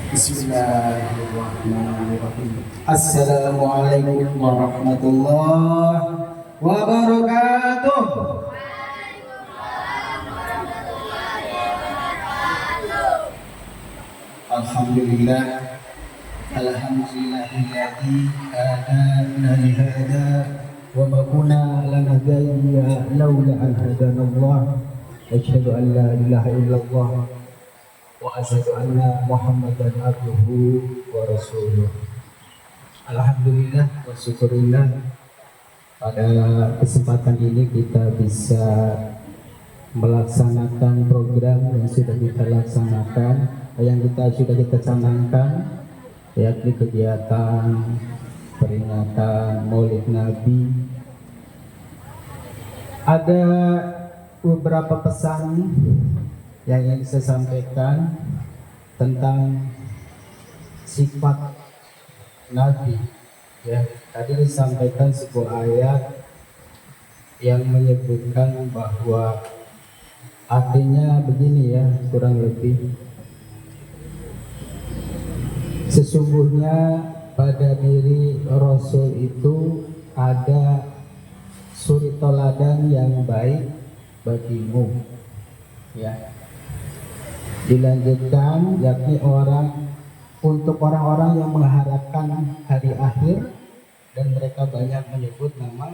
Bismillahirrahmanirrahim. Assalamualaikum warahmatullahi wabarakatuh. Alhamdulillah. Alhamdulillahilladzi hadana li hada wa ma kunna lanahtadiya laula an hadanallah. Asyhadu an la ilaha illallah wa asyhadu anna Muhammadan abduhu wa rasuluh. Alhamdulillah wa syukurillah, pada kesempatan ini kita bisa melaksanakan program yang sudah kita laksanakan, yang sudah kita canangkan, yakni kegiatan peringatan Maulid Nabi. Ada beberapa pesan yang ingin saya sampaikan tentang sifat Nabi. Ya, tadi disampaikan sebuah ayat yang menyebutkan bahwa artinya begini ya, kurang lebih. Sesungguhnya pada diri Rasul itu ada suri toladan yang baik bagimu. Ya. Dilanjutkan, yakni untuk orang-orang yang mengharapkan hari akhir dan mereka banyak menyebut nama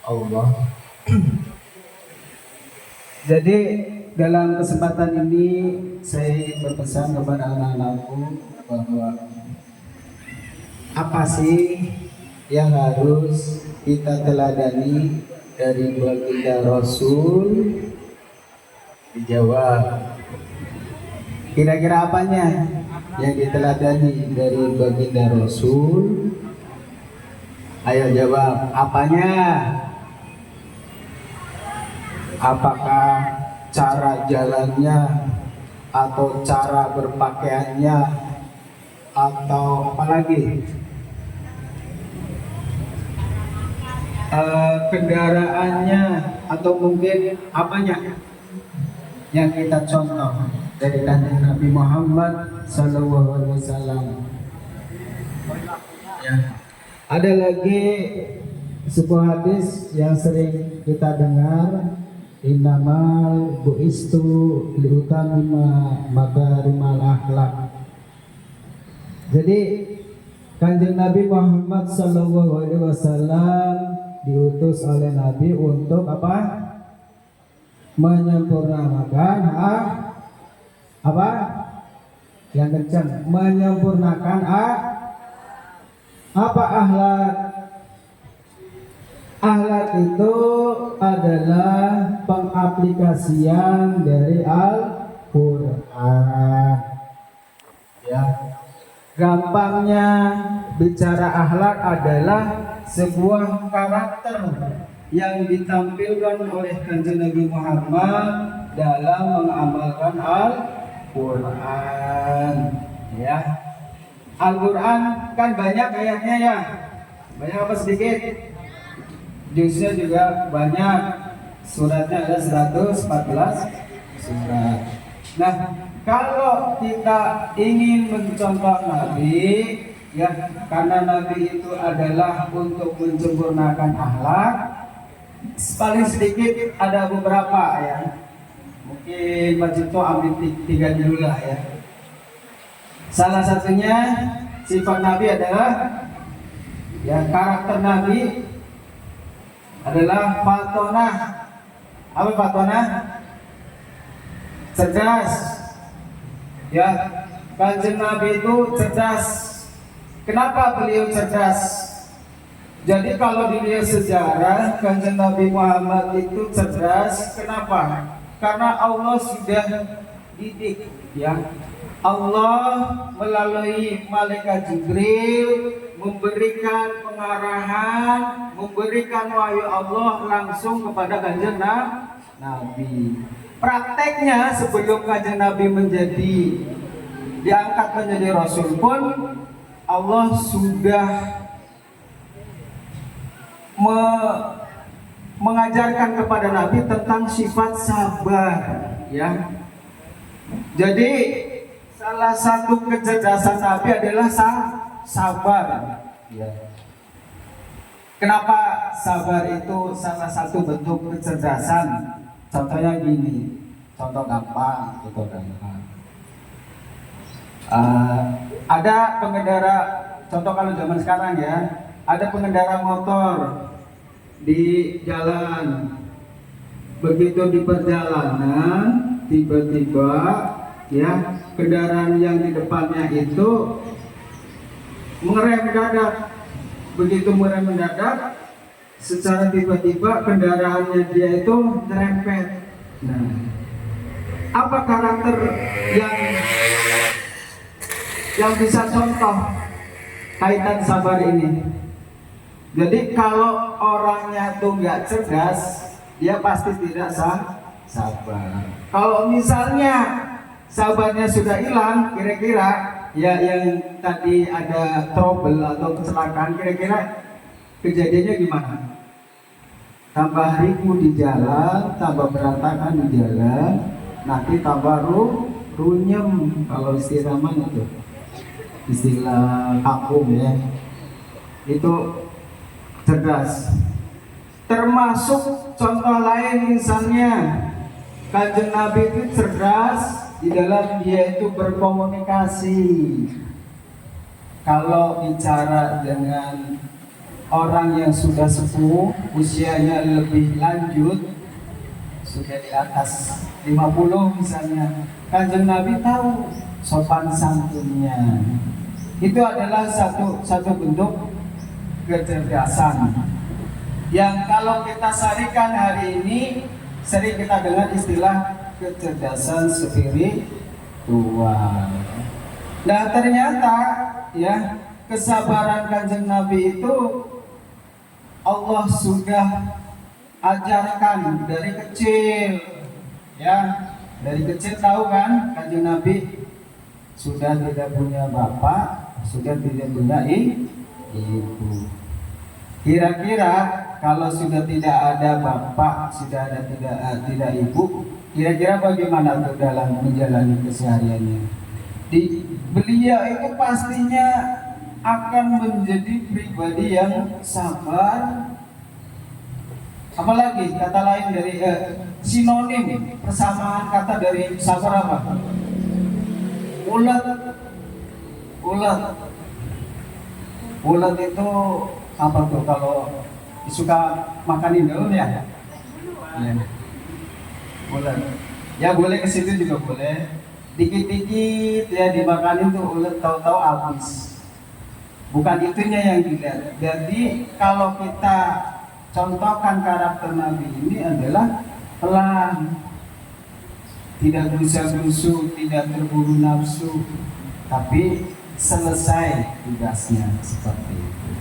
Allah. Jadi dalam kesempatan ini saya berpesan kepada anak-anakku bahwa apa sih yang harus kita teladani dari baginda Rasul? Dijawab. Kira-kira apanya yang diteladani dari baginda Rasul? Ayo jawab, apanya? Apakah cara jalannya, atau cara berpakaiannya, atau apalagi? Kendaraannya, atau mungkin apanya yang kita contoh dari kanjeng Nabi Muhammad SAW. Ya. Ada lagi sebuah hadis yang sering kita dengar, innamal bu'istu liutamima makarimal akhlak. Jadi kanjeng Nabi Muhammad SAW diutus oleh Nabi untuk apa? Menyempurnakan apa? Yang kencang, menyempurnakan apa akhlak? Akhlak itu adalah pengaplikasian dari Al-Quran. Ya, gampangnya bicara akhlak adalah sebuah karakter yang ditampilkan oleh kanjeng Nabi Muhammad dalam mengamalkan Al-Quran. Ya, Al-Quran kan banyak ayatnya ya, banyak apa sedikit? Juznya juga banyak, suratnya ada 114 surat. Nah, kalau kita ingin mencontoh Nabi, ya, karena Nabi itu adalah untuk menyempurnakan akhlak, paling sedikit ada beberapa ya. Mungkin Mas Cito ambil tiga dulu lah ya. Salah satunya sifat Nabi adalah, ya, karakter Nabi adalah fatonah. Apa fatonah? Cerdas. Ya, kanjeng Nabi itu cerdas. Kenapa beliau cerdas? Jadi kalau dilihat sejarah, kanjeng Nabi Muhammad itu cerdas. Kenapa? Karena Allah sudah didik, ya. Allah melalui malaikat Jibril memberikan pengarahan, memberikan wahyu Allah langsung kepada kanjeng Nabi. Prakteknya sebelum kanjeng Nabi diangkat menjadi Rasul pun, Allah sudah mengajarkan kepada Nabi tentang sifat sabar, ya. Jadi Salah satu kecerdasan Nabi adalah sabar. Ya. Kenapa sabar itu salah satu bentuk kecerdasan? Contohnya gini, contoh gampang, ada pengendara, contoh kalau zaman sekarang ya, ada pengendara motor di jalan, begitu di perjalanan tiba-tiba ya kendaraan yang di depannya itu mengerem mendadak. Begitu mengerem mendadak, secara tiba-tiba kendaraannya dia itu nyerempet. Nah, apa karakter yang bisa contoh kaitan sabar ini? Jadi kalau orangnya tuh nggak cerdas, dia pasti tidak sabar. Kalau misalnya sabarnya sudah hilang, kira-kira ya yang tadi ada trouble atau kecelakaan, kira-kira kejadiannya gimana? Tambah ribu di jalan, tambah berantakan di jalan, nanti tambah runyem, kalau istilah mana itu? Istilah kampung ya. Itu cerdas. Termasuk contoh lain misalnya Kanjeng Nabi itu cerdas di dalam dia itu berkomunikasi. Kalau bicara dengan orang yang sudah sepuh, usianya lebih lanjut, sudah di atas 50 misalnya, Kanjeng Nabi tahu sopan santunnya. Itu adalah satu bentuk kecerdasan yang kalau kita sarikan hari ini sering kita dengar istilah kecerdasan spiritual. Nah ternyata ya kesabaran Kanjeng Nabi itu Allah sudah ajarkan dari kecil ya. Dari kecil tahu kan Kanjeng Nabi sudah tidak punya bapak, sudah tidak punya ibu. Kira-kira kalau sudah tidak ada bapak, sudah ada tidak ibu, kira-kira bagaimana tuh dalam menjalani kesehariannya? Beliau itu pastinya akan menjadi pribadi yang sabar. Apalagi kata lain dari sinonim persamaan kata dari sabar apa? Ulet. Ulet itu apa tuh kalau suka makanin daun ya? Ya. Ulet. Ya boleh ke situ juga boleh. Dikit-dikit ya dimakanin tuh ulet, tahu-tahu habis. Bukan itunya yang dilihat. Jadi kalau kita contohkan karakter Nabi ini adalah pelan, tidak gerusa-gerusu, tidak terburu nafsu, tapi selesai tugasnya seperti itu.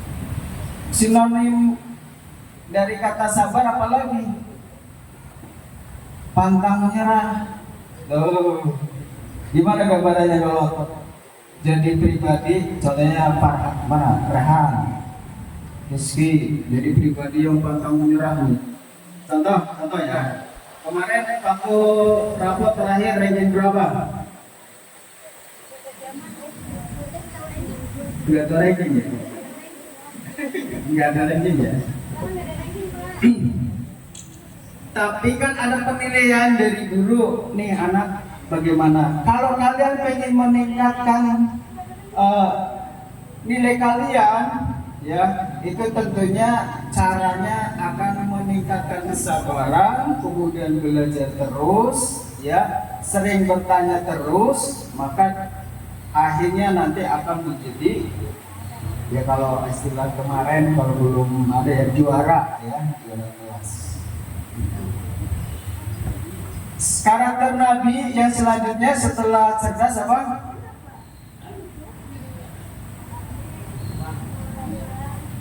Sinonim dari kata sabar apalagi? Pantang menyerah. Gimana gambarannya kalau jadi pribadi? Contohnya Rehan, Rizky, jadi pribadi yang pantang menyerah. Contoh ya. Kemarin waktu rapot terakhir ranking berapa? Enggak ada ranking ya? Enggak ada ranking ya? Tapi kan ada penilaian dari guru. Nih anak bagaimana? Kalau kalian pengen meningkatkan nilai kalian, ya itu tentunya caranya akan meningkatkan kesabaran, kemudian belajar terus, ya sering bertanya terus, maka akhirnya nanti akan menjadi ya kalau istilah kemarin kalau belum ada ya juara kelas. Karakter Nabi yang selanjutnya setelah cerdas apa?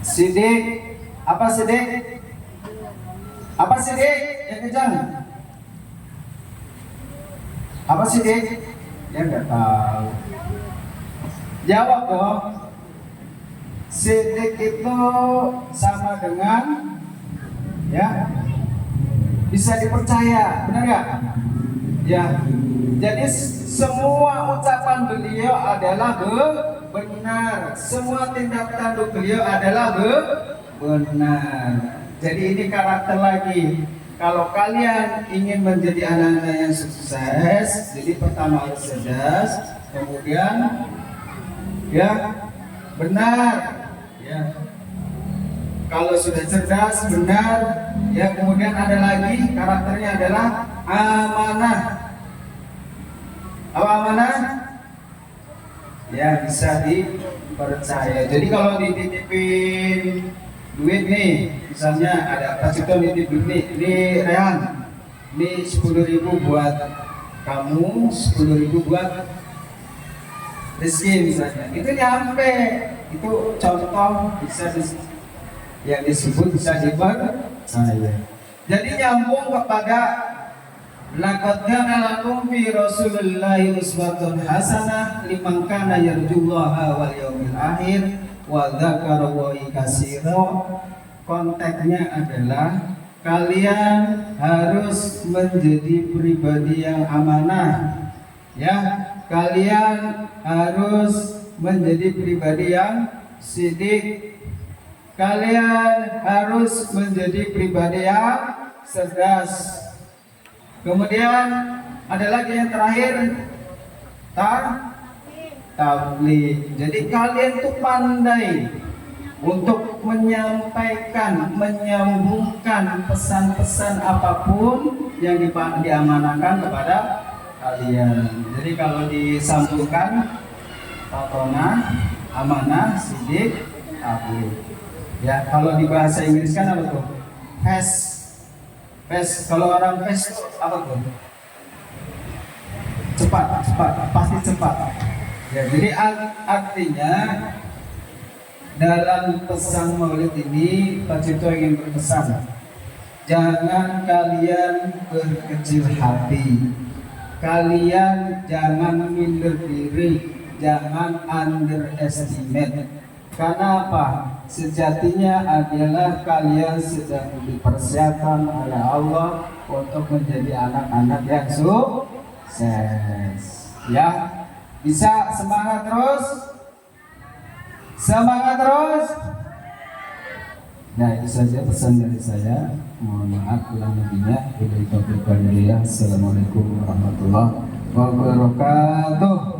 Sidik. Apa sidik? Apa sidik? Yang kejam. Apa sidik? Ya nggak tahu. Jawab dong. Sidik itu sama dengan ya bisa dipercaya, benar nggak? Ya. Jadi Semua ucapan beliau adalah benar. Semua tindak tanduk beliau adalah benar. Jadi ini karakter lagi. Kalau kalian ingin menjadi anak-anak yang sukses, jadi pertama harus cerdas, kemudian ya benar, ya. Kalau sudah cerdas, benar, ya, kemudian ada lagi karakternya adalah amanah. Apa amanah? Ya, bisa dipercaya. Jadi kalau dititipin duit nih, misalnya ada Pak Cipto nitip duit nih, ini Rehan, ini 10.000 buat kamu, 10.000 buat Rizky misalnya, itu nyampe, itu contoh bisa yang disebut bisa dipercaya. Jadi nyambung kepada laqad kana lakum fi Rasulillahi uswatun hasanah liman kana yarjullaha wal yawmil akhir wa dzakarallaha katsira. Konteksnya adalah kalian harus menjadi pribadi yang amanah, ya. Kalian harus menjadi pribadi yang sidik. Kalian harus menjadi pribadi yang cerdas. Kemudian ada lagi yang terakhir, tabligh. Jadi kalian tuh pandai untuk menyampaikan, menyambungkan pesan-pesan apapun yang diamanahkan kepada kalian. Jadi kalau disambungkan patonah, amanah, sidik, tabligh. Ya, kalau di bahasa Inggris kan apa tuh? Fast. Kalau orang fast apa tuh? Cepat, pasti cepat. Ya, jadi artinya dalam pesan Maulid ini Pak Cipto ingin berpesan, jangan kalian berkecil hati, kalian jangan minder diri, jangan underestimate. Karena apa? Sejatinya adalah kalian sedang dipersiapkan oleh Allah untuk menjadi anak-anak yang sukses. Ya, bisa semangat terus. Semangat terus. Nah, itu saja pesan dari saya. Mohon maaf kurang lebihnya. Assalamualaikum warahmatullahi wabarakatuh.